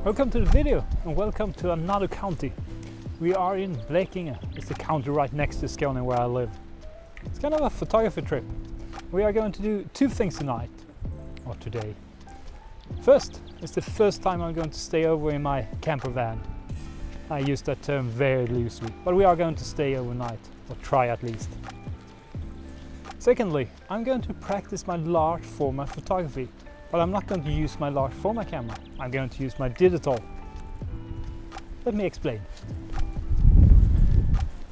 Welcome to the video and welcome to another county. We are in Blekinge. It's the county right next to Skåne where I live. It's kind of a photography trip. We are going to do two things tonight, or today. First, it's the first time I'm going to stay over in my camper van. I use that term very loosely, but we are going to stay overnight, or try at least. Secondly, I'm going to practice my large format photography, but I'm not going to use my large format camera. I'm going to use my digital. Let me explain.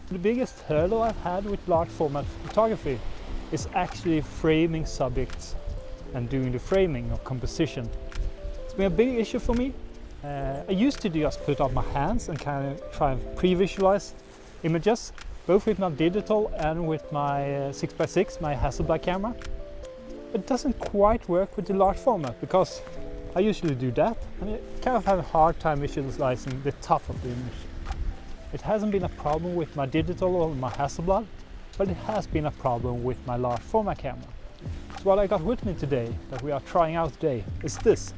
The biggest hurdle I've had with large format photography is actually framing subjects and doing the framing or composition. It's been a big issue for me. I used to just put up my hands and kind of try and pre-visualize images, both with my digital and with my 6x6, my Hasselblad camera. It doesn't quite work with the large format because I usually do that and I kind of have a hard time visualizing the top of the image. It hasn't been a problem with my digital or my Hasselblad, but it has been a problem with my large format camera. So what I got with me today, that we are trying out today, is this.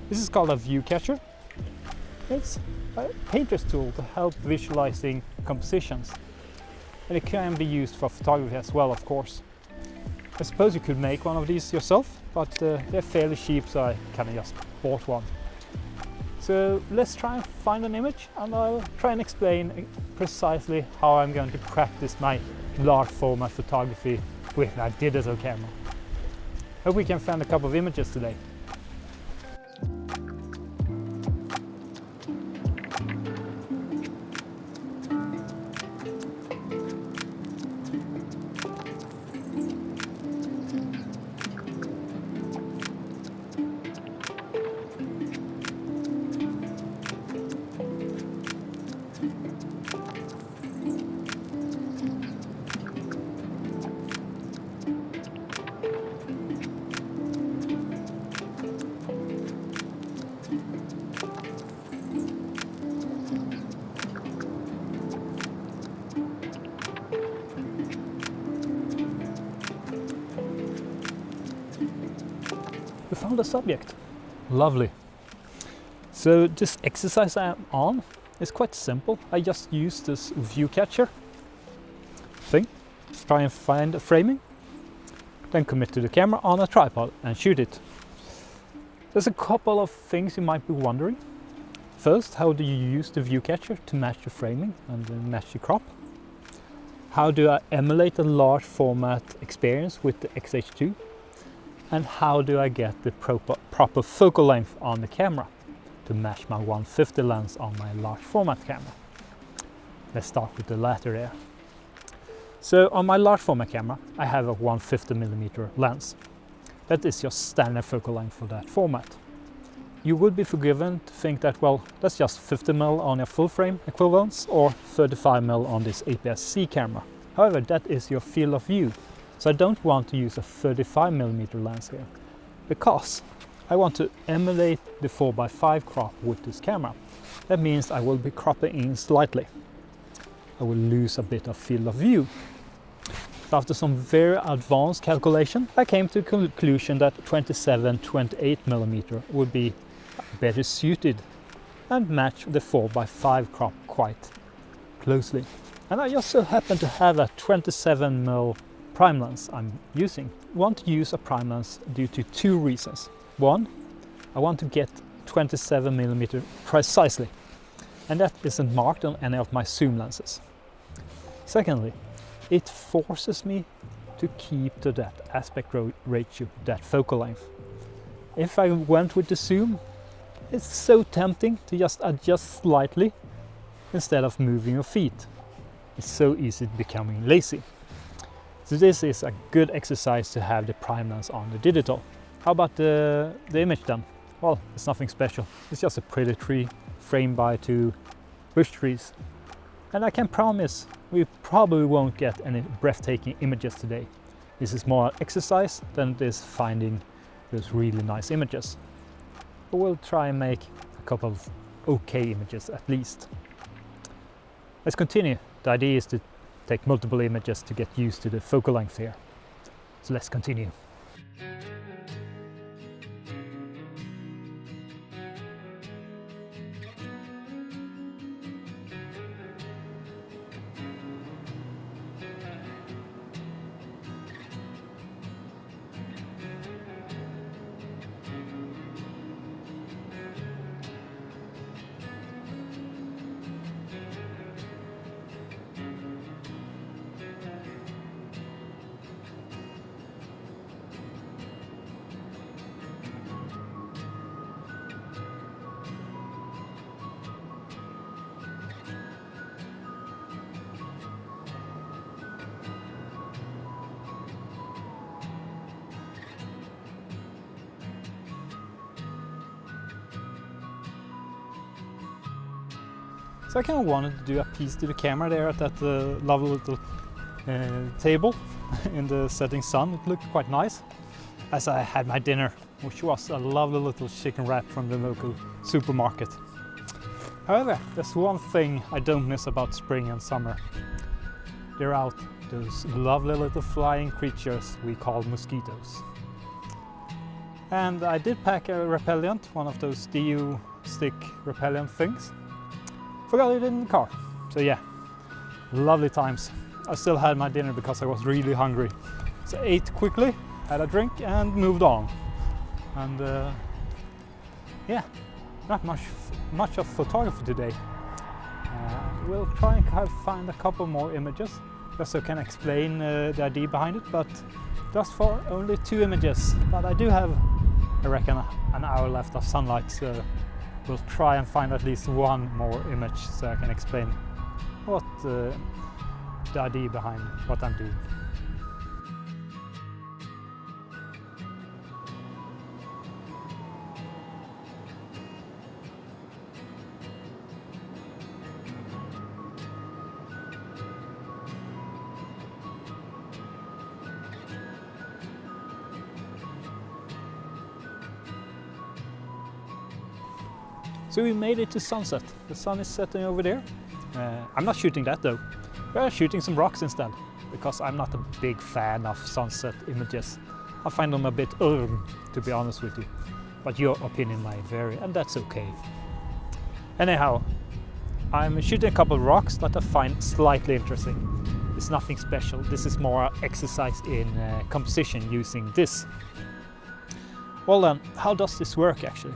This is called a ViewCatcher. It's a painter's tool to help visualizing compositions. And it can be used for photography as well, of course. I suppose you could make one of these yourself, but they're fairly cheap, so I kind of just bought one. So let's try and find an image and I'll try and explain precisely how I'm going to practice my large format photography with my digital camera. Hope we can find a couple of images today. We found a subject. Lovely. So this exercise I'm on is quite simple. I just use this ViewCatcher thing, try and find a framing, then commit to the camera on a tripod and shoot it. There's a couple of things you might be wondering. First, how do you use the ViewCatcher to match the framing and then match the crop? How do I emulate a large format experience with the X-H2? And how do I get the proper focal length on the camera to match my 150 lens on my large format camera? Let's start with the latter there. So on my large format camera I have a 150mm lens. That is your standard focal length for that format. You would be forgiven to think that, well, that's just 50mm on your full frame equivalents or 35mm on this APS-C camera. However, that is your field of view. So I don't want to use a 35mm lens here because I want to emulate the 4x5 crop with this camera. That means I will be cropping in slightly. I will lose a bit of field of view. So after some very advanced calculation, I came to the conclusion that 27-28mm would be better suited and match the 4x5 crop quite closely. And I just so happen to have a 27mm prime lens I'm using. I want to use a prime lens due to two reasons. One, I want to get 27mm precisely, and that isn't marked on any of my zoom lenses. Secondly, it forces me to keep to that aspect ratio, that focal length. If I went with the zoom, it's so tempting to just adjust slightly instead of moving your feet. It's so easy becoming lazy. So this is a good exercise to have the prime lens on the digital. How about the image then? Well, it's nothing special. It's just a pretty tree framed by two bush trees. And I can promise we probably won't get any breathtaking images today. This is more exercise than it is finding those really nice images. But we'll try and make a couple of okay images at least. Let's continue. The idea is to take multiple images to get used to the focal length here. So let's Let's continue. The So I kind of wanted to do a piece to the camera there at that lovely little table in the setting sun. It looked quite nice as I had my dinner, which was a lovely little chicken wrap from the local supermarket. However, there's one thing I don't miss about spring and summer. They're out, those lovely little flying creatures we call mosquitoes. And I did pack a repellent, one of those DU stick repellent things. Forgot it in the car. So yeah, lovely times. I still had my dinner because I was really hungry. So I ate quickly, had a drink and moved on. And yeah, not much of photography today. We'll try and find a couple more images just so I can explain the idea behind it, but just for only 2 images. But I do have, I reckon, an hour left of sunlight, so we'll try and find at least one more image so I can explain what the idea behind what I'm doing. So we made it to sunset. The sun is setting over there. I'm not shooting that though. We're shooting some rocks instead, because I'm not a big fan of sunset images. I find them a bit to be honest with you. But your opinion might vary, and that's okay. Anyhow, I'm shooting a couple of rocks that I find slightly interesting. It's nothing special. This is more exercise in composition using this. Well then, how does this work actually?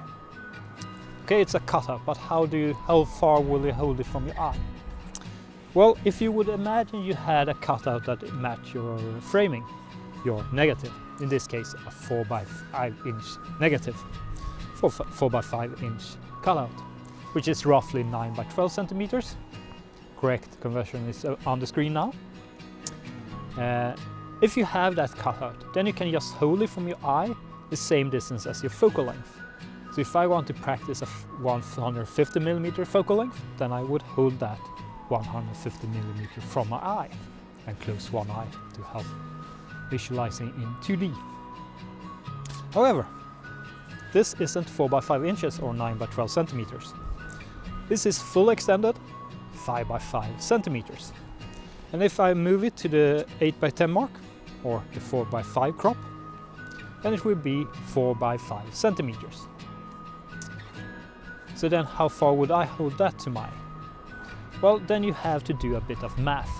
Okay, it's a cutout, but how far will you hold it from your eye? Well, if you would imagine you had a cutout that matched your framing, your negative, in this case a 4x5 inch negative, 4x5 inch cutout, which is roughly 9 by 12 centimeters. Correct conversion is on the screen now. If you have that cutout, then you can just hold it from your eye the same distance as your focal length. So if I want to practice a 150mm focal length, then I would hold that 150mm from my eye and close one eye to help visualizing in 2D. However, this isn't 4x5 inches or 9 by 12 centimeters. This is full extended 5 by 5 centimeters. And if I move it to the 8 by 10 mark or the 4 by 5 crop, then it will be 4 by 5 centimeters. So then how far would I hold that to my eye? Well, then you have to do a bit of math.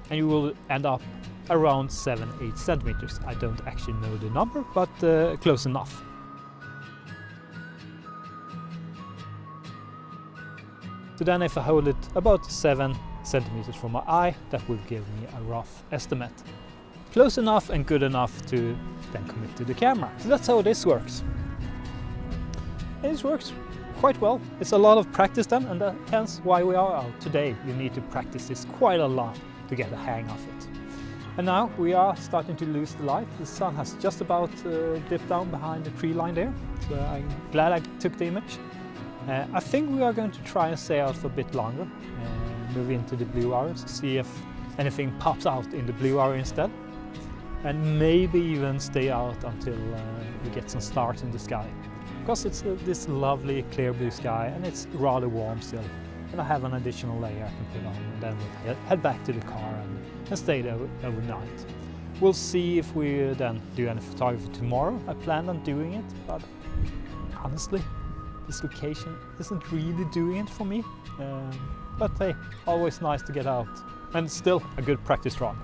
And you will end up around 7-8 centimeters. I don't actually know the number, but close enough. So then if I hold it about 7 centimeters from my eye, that will give me a rough estimate. Close enough and good enough to then commit to the camera. So that's how this works. And it works quite well. It's a lot of practice then, and hence why we are out today. You need to practice this quite a lot to get the hang of it. And now we are starting to lose the light. The sun has just about dipped down behind the tree line there. So I'm glad I took the image. I think we are going to try and stay out for a bit longer and move into the blue hours, see if anything pops out in the blue hour instead. And maybe even stay out until we get some stars in the sky. Because it's this lovely clear blue sky and it's rather warm still. And I have an additional layer I can put on, and then we'll head back to the car and stay there overnight. We'll see if we then do any photography tomorrow. I plan on doing it, but honestly, this location isn't really doing it for me. But hey, always nice to get out. And still a good practice run.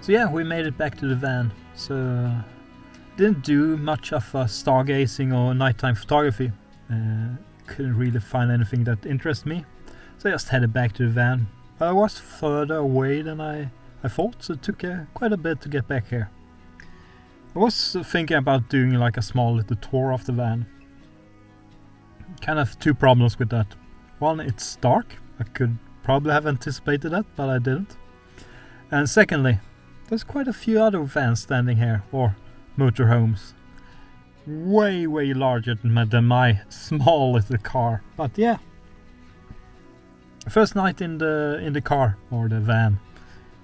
So yeah, we made it back to the van. So didn't do much of stargazing or nighttime photography. Couldn't really find anything that interested me. So I just headed back to the van. I was further away than I thought, so it took quite a bit to get back here. I was thinking about doing like a small little tour of the van. Kind of two problems with that. One, it's dark. I could probably have anticipated that, but I didn't. And secondly, there's quite a few other vans standing here, or motorhomes. Way larger than my small little car. But yeah. First night in the car, or the van.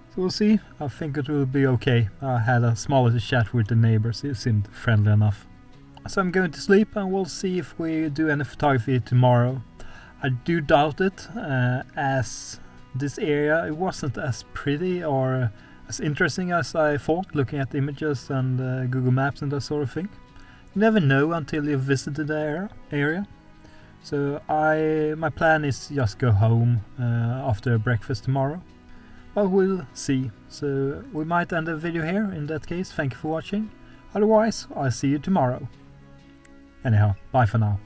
So we'll see. I think it will be okay. I had a small little chat with the neighbors. It seemed friendly enough. So I'm going to sleep, and we'll see if we do any photography tomorrow. I do doubt it, as this area, it wasn't as pretty or as interesting as I thought, looking at the images and Google Maps and that sort of thing. You never know until you've visited the area. So my plan is to just go home after breakfast tomorrow. But we'll see. So we might end the video here in that case. Thank you for watching. Otherwise, I'll see you tomorrow. Anyhow, bye for now.